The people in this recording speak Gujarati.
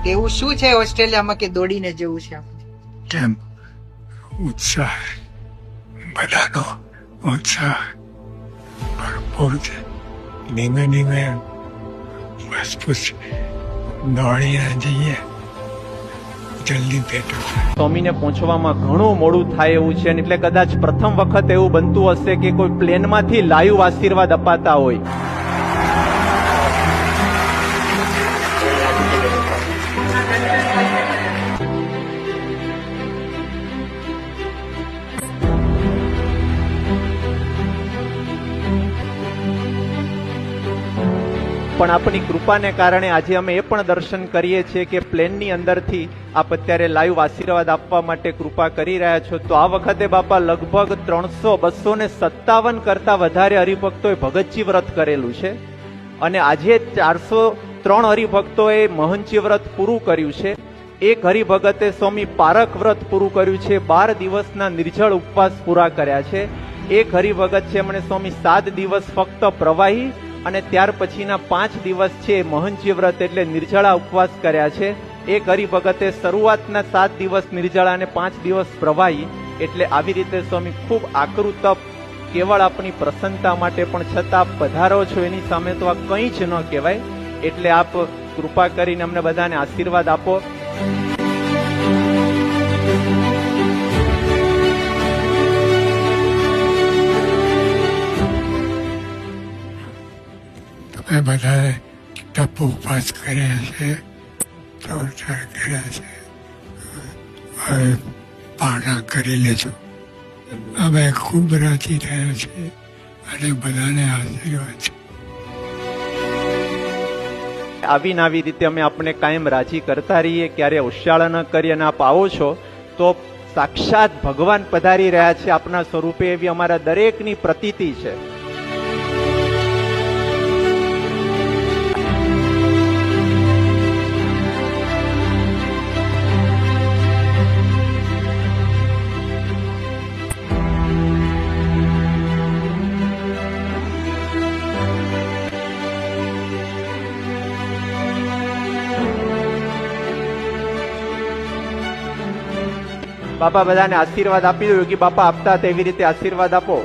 તેવું શું છે ઓસ્ટ્રેલિયામાં કે દોડીને જવું છે? કેમ ઉત્સાહ, બધાનો ઉત્સાહ ભરપૂર છે. ધીમે ધીમે મજબૂત દોડીને જઈએ, જલ્દી ભેટો થાય. સ્વામીને પહોંચવામાં ઘણું મોડું થાય એવું છે, એટલે કદાચ પ્રથમ વખત એવું બનતું હશે કે કોઈ પ્લેનમાંથી લાઈવ આશીર્વાદ અપાતા હોય. પણ આપની કૃપાને કારણે આજે અમે એ પણ દર્શન કરીએ છીએ કે પ્લેનની અંદરથી આપ અત્યારે લાઈવ આશીર્વાદ આપવા માટે કૃપા કરી રહ્યા છો. તો આ વખતે બાપા લગભગ 257 કરતા વધારે હરિભક્તોએ ભગતજી વ્રત કરેલું છે અને આજે 403 હરિભક્તોએ મહંચી વ્રત પૂરું કર્યું છે. એક હરિભગતે સ્વામી પારક વ્રત પૂરું કર્યું છે, 12 દિવસના નિર્જળ ઉપવાસ પૂરા કર્યા છે. એક હરિભગત છે એમણે સ્વામી 7 દિવસ ફક્ત પ્રવાહી અને ત્યાર પછીના 5 દિવસ છે મહંચી વ્રત એટલે નિર્જળા ઉપવાસ કર્યા છે. એક હરિભગતે શરૂઆતના 7 દિવસ નિર્જળા અને 5 દિવસ પ્રવાહી, એટલે આવી રીતે સ્વામી ખૂબ આકરું તપ, કેવળ આપની પ્રસન્નતા માટે, પણ છતાં આપ પધારો છો એની સામે તો આ કંઈ જ ન કહેવાય. એટલે આપ કૃપા કરીને અમને બધાને આશીર્વાદ આપો. તમે બધાએ તપ ઉપવાસ કર્યા છે, પ્રવચન કર્યા છે. હવે પારણા કરી લેજો. અમે ખૂબ રાજી થયા છીએ અને બધાને આશીર્વાદ છે. આવીને આવી રીતે અમે આપને કાયમ રાજી કરતા રહીએ, ક્યારે ઉશાળા ન કરીએ અને આપ આવો છો તો સાક્ષાત ભગવાન પધારી રહ્યા છે આપના સ્વરૂપે, એવી અમારા દરેકની પ્રતીતિ છે. બાપા બધાને આશીર્વાદ આપી દો. યોગી બાપા આપતા તેવી રીતે આશીર્વાદ આપો.